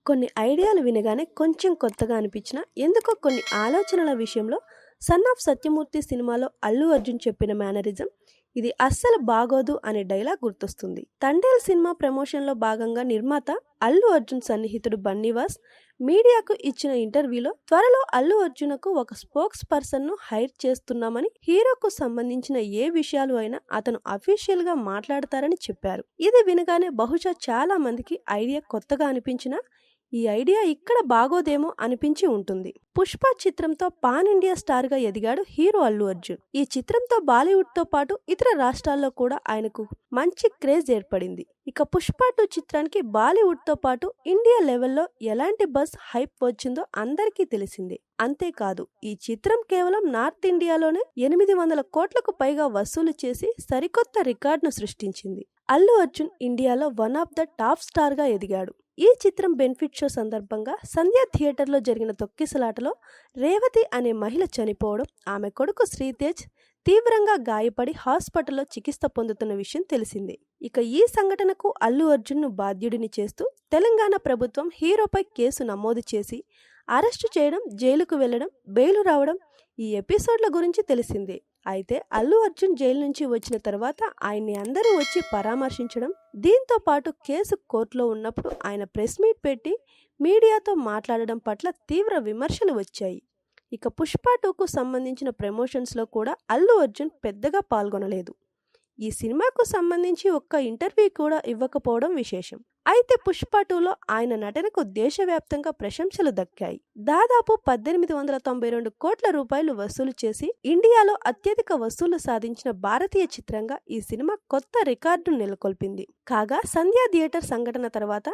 కొన్ని ఐడియాలు వినగానే కొంచెం కొత్తగా అనిపించిన ఎందుకో కొన్ని ఆలోచనల విషయంలో సన్ ఆఫ్ సత్యమూర్తి సినిమాలో అల్లు అర్జున్ చెప్పిన మేనరిజం ఇది అస్సలు బాగోదు అనే డైలాగ్ గుర్తొస్తుంది. తండేల్ సినిమా ప్రమోషన్లో భాగంగా నిర్మాత అల్లు అర్జున్ సన్నిహితుడు బన్నీవాస్ మీడియాకు ఇచ్చిన ఇంటర్వ్యూలో త్వరలో అల్లు అర్జున్కు ఒక స్పోక్స్ పర్సన్ ను హైర్ చేస్తున్నామని, హీరోకు సంబంధించిన ఏ విషయాలు అయినా అతను అఫీషియల్ గా మాట్లాడతారని చెప్పారు. ఇది వినగానే బహుశా చాలా మందికి ఐడియా కొత్తగా అనిపించినా ఈ ఐడియా ఇక్కడ బాగోదేమో అనిపించి ఉంటుంది. పుష్ప చిత్రంతో పాన్ ఇండియా స్టార్ గా ఎదిగాడు హీరో అల్లు అర్జున్. ఈ చిత్రంతో బాలీవుడ్ తో పాటు ఇతర రాష్ట్రాల్లో కూడా ఆయనకు మంచి క్రేజ్ ఏర్పడింది. ఇక పుష్ప 2 చిత్రానికి బాలీవుడ్ తో పాటు ఇండియా లెవెల్లో ఎలాంటి బజ్ హైప్ వచ్చిందో అందరికీ తెలిసిందే. అంతేకాదు ఈ చిత్రం కేవలం నార్త్ ఇండియాలోనే 800 కోట్లకు పైగా వసూలు చేసి సరికొత్త రికార్డును సృష్టించింది. అల్లు అర్జున్ ఇండియాలో one of the top star గా ఎదిగాడు. ఈ చిత్రం బెనిఫిట్ షో సందర్భంగా సంధ్య థియేటర్లో జరిగిన తొక్కిసలాటలో రేవతి అనే మహిళ చనిపోవడం, ఆమె కొడుకు శ్రీతేజ్ తీవ్రంగా గాయపడి హాస్పిటల్లో చికిత్స పొందుతున్న విషయం తెలిసిందే. ఇక ఈ సంఘటనకు అల్లు అర్జున్ను బాధ్యుడిని చేస్తూ తెలంగాణ ప్రభుత్వం హీరోపై కేసు నమోదు చేసి అరెస్టు చేయడం, జైలుకు వెళ్లడం, బెయిలు రావడం ఈ ఎపిసోడ్ల గురించి తెలిసిందే. అయితే అల్లు అర్జున్ జైలు నుంచి వచ్చిన తర్వాత ఆయన్ని అందరూ వచ్చి పరామర్శించడం, దీంతో పాటు కేసు కోర్టులో ఉన్నప్పుడు ఆయన ప్రెస్ మీట్ పెట్టి మీడియాతో మాట్లాడడం పట్ల తీవ్ర విమర్శలు వచ్చాయి. ఇక పుష్ప 2కు సంబంధించిన ప్రమోషన్స్లో కూడా అల్లు అర్జున్ పెద్దగా పాల్గొనలేదు. ఈ సినిమాకు సంబంధించి ఒక్క ఇంటర్వ్యూ కూడా ఇవ్వకపోవడం విశేషం. అయితే పుష్ప 2లో ఆయన నటనకు దేశవ్యాప్తంగా ప్రశంసలు దక్కాయి. దాదాపు 1892 కోట్ల రూపాయలు వసూలు చేసి ఇండియాలో అత్యధిక వసూలు సాధించిన భారతీయ చిత్రంగా ఈ సినిమా కొత్త రికార్డును నెలకొల్పింది. కాగా సంధ్య థియేటర్ సంఘటన తర్వాత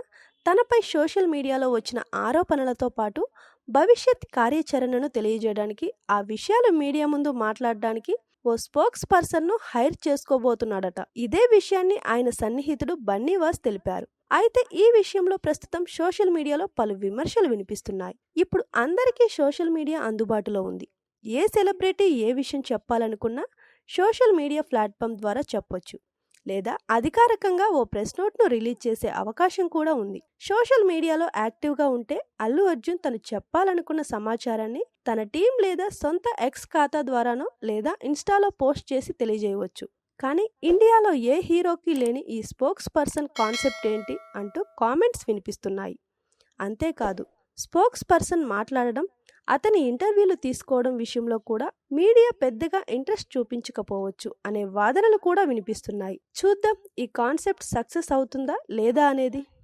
తనపై సోషల్ మీడియాలో వచ్చిన ఆరోపణలతో పాటు భవిష్యత్ కార్యాచరణను తెలియజేయడానికి, ఆ విషయాలు మీడియా ముందు మాట్లాడడానికి ఓ స్పోక్స్ పర్సన్ ను హైర్ చేసుకోబోతున్నాడట. ఇదే విషయాన్ని ఆయన సన్నిహితుడు బన్నీవాస్ తెలిపారు. అయితే ఈ విషయంలో ప్రస్తుతం సోషల్ మీడియాలో పలు విమర్శలు వినిపిస్తున్నాయి. ఇప్పుడు అందరికీ సోషల్ మీడియా అందుబాటులో ఉంది. ఏ సెలబ్రిటీ ఏ విషయం చెప్పాలనుకున్నా సోషల్ మీడియా ప్లాట్ఫామ్ ద్వారా చెప్పొచ్చు, లేదా అధికారికంగా ఓ ప్రెస్ నోట్ను రిలీజ్ చేసే అవకాశం కూడా ఉంది. సోషల్ మీడియాలో యాక్టివ్గా ఉంటే అల్లు అర్జున్ తను చెప్పాలనుకున్న సమాచారాన్ని తన టీం లేదా సొంత ఎక్స్ ఖాతా ద్వారానో లేదా ఇన్స్టాలో పోస్ట్ చేసి తెలియజేయవచ్చు. కానీ ఇండియాలో ఏ హీరోకి లేని ఈ స్పోక్స్ పర్సన్ కాన్సెప్ట్ ఏంటి అంటూ కామెంట్స్ వినిపిస్తున్నాయి. అంతేకాదు స్పోక్స్ పర్సన్ మాట్లాడడం, అతని ఇంటర్వ్యూలు తీసుకోవడం విషయంలో కూడా మీడియా పెద్దగా ఇంట్రెస్ట్ చూపించకపోవచ్చు అనే వాదనలు కూడా వినిపిస్తున్నాయి. చూద్దాం ఈ కాన్సెప్ట్ సక్సెస్ అవుతుందా లేదా అనేది.